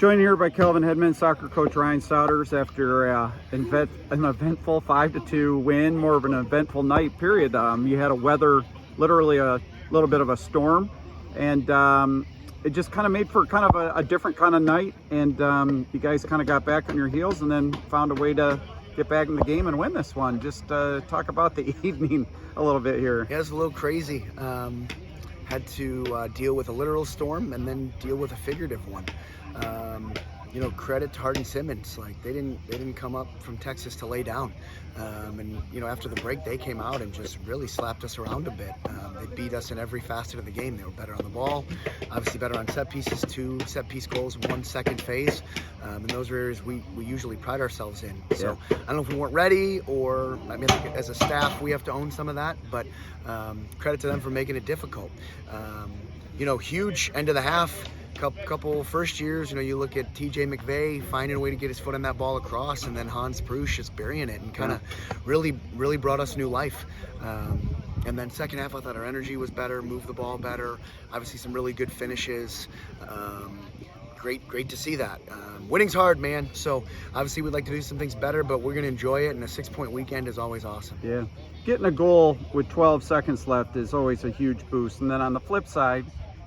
Joined here by Kelvin Hedman, soccer coach Ryan Souders after an eventful 5-2 win, more of an eventful night period. You had literally a little bit of a storm, and it just kind of made for kind of a different kind of night, and you guys kind of got back on your heels and then found a way to get back in the game and win this one. Just talk about the evening a little bit here. Yeah, it's a little crazy. Had to deal with a literal storm and then deal with a figurative one. Credit to Hardin-Simmons. Like they didn't come up from Texas to lay down. And after the break, they came out and just really slapped us around a bit. They beat us in every facet of the game. They were better on the ball, obviously better on set pieces, 2 set piece goals, 1 second phase. And those are areas we usually pride ourselves in. So I don't know if we weren't ready, or I mean, as a staff, we have to own some of that. But credit to them for making it difficult. Huge end of the half. Couple first years, you look at TJ McVeigh finding a way to get his foot on that ball across, and then Hans Prusch just burying it and kind of really brought us new life. And then second half, I thought our energy was better, moved the ball better, obviously some really good finishes. Great to see that. Winning's hard, man, so obviously we'd like to do some things better, but we're going to enjoy it, and a 6-point weekend is always awesome. Yeah, getting a goal with 12 seconds left is always a huge boost. And then on the flip side,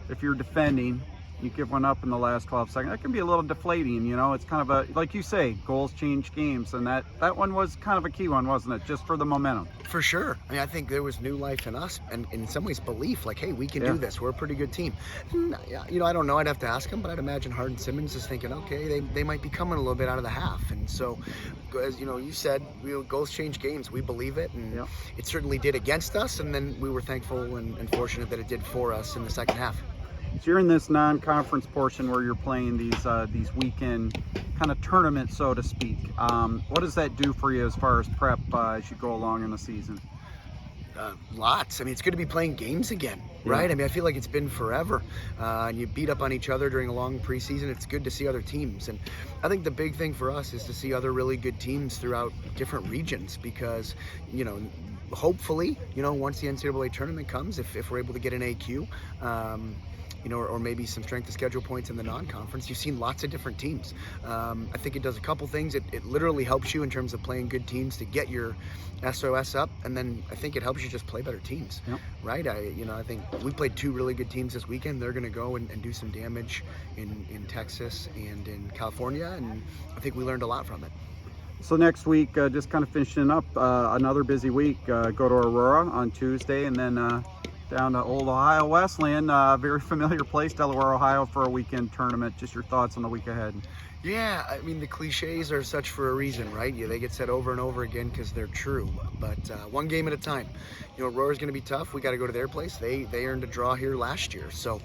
if you're defending, you give one up in the last 12 seconds, that can be a little deflating. It's kind of like you say, goals change games, and that one was kind of a key one, wasn't it, just for the momentum? For sure. I mean, I think there was new life in us, and in some ways belief, like, hey, we can do this, we're a pretty good team. I don't know, I'd have to ask him, but I'd imagine Hardin-Simmons is thinking, okay, they might be coming a little bit out of the half. And so, as you said, goals change games. We believe it, and it certainly did against us, and then we were thankful and fortunate that it did for us in the second half. So you're in this non-conference portion where you're playing these weekend kind of tournaments, so to speak. What does that do for you as far as prep as you go along in the season? Lots. I mean, it's good to be playing games again, right? I mean, I feel like it's been forever. And you beat up on each other during a long preseason. It's good to see other teams. And I think the big thing for us is to see other really good teams throughout different regions, because, hopefully, once the NCAA tournament comes, if we're able to get an AQ, or maybe some strength of schedule points in the non-conference, you've seen lots of different teams. I think it does a couple things. It literally helps you in terms of playing good teams to get your SOS up, and then I think it helps you just play better teams, right? I think we played 2 really good teams this weekend. They're going to go and do some damage in Texas and in California, and I think we learned a lot from it. So next week, just kind of finishing up another busy week, go to Aurora on Tuesday, and then down to Old Ohio Wesleyan, very familiar place, Delaware, Ohio, for a weekend tournament. Just your thoughts on the week ahead. Yeah, I mean, the cliches are such for a reason, right? They get said over and over again because they're true, but one game at a time. Aurora's going to be tough. We got to go to their place. They earned a draw here last year, so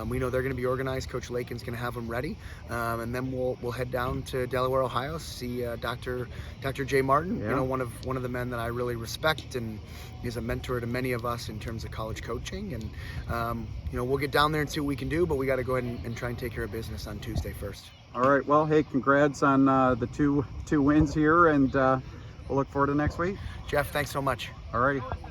we know they're going to be organized. Coach Lakin's going to have them ready, and then we'll head down to Delaware, Ohio, see Dr. Jay Martin. One of the men that I really respect, and is a mentor to many of us in terms of college coaching. And we'll get down there and see what we can do, but we got to go ahead and try and take care of business on Tuesday first. All right. Well, hey, congrats on the two wins here, and we'll look forward to next week. Jeff, thanks so much. All righty.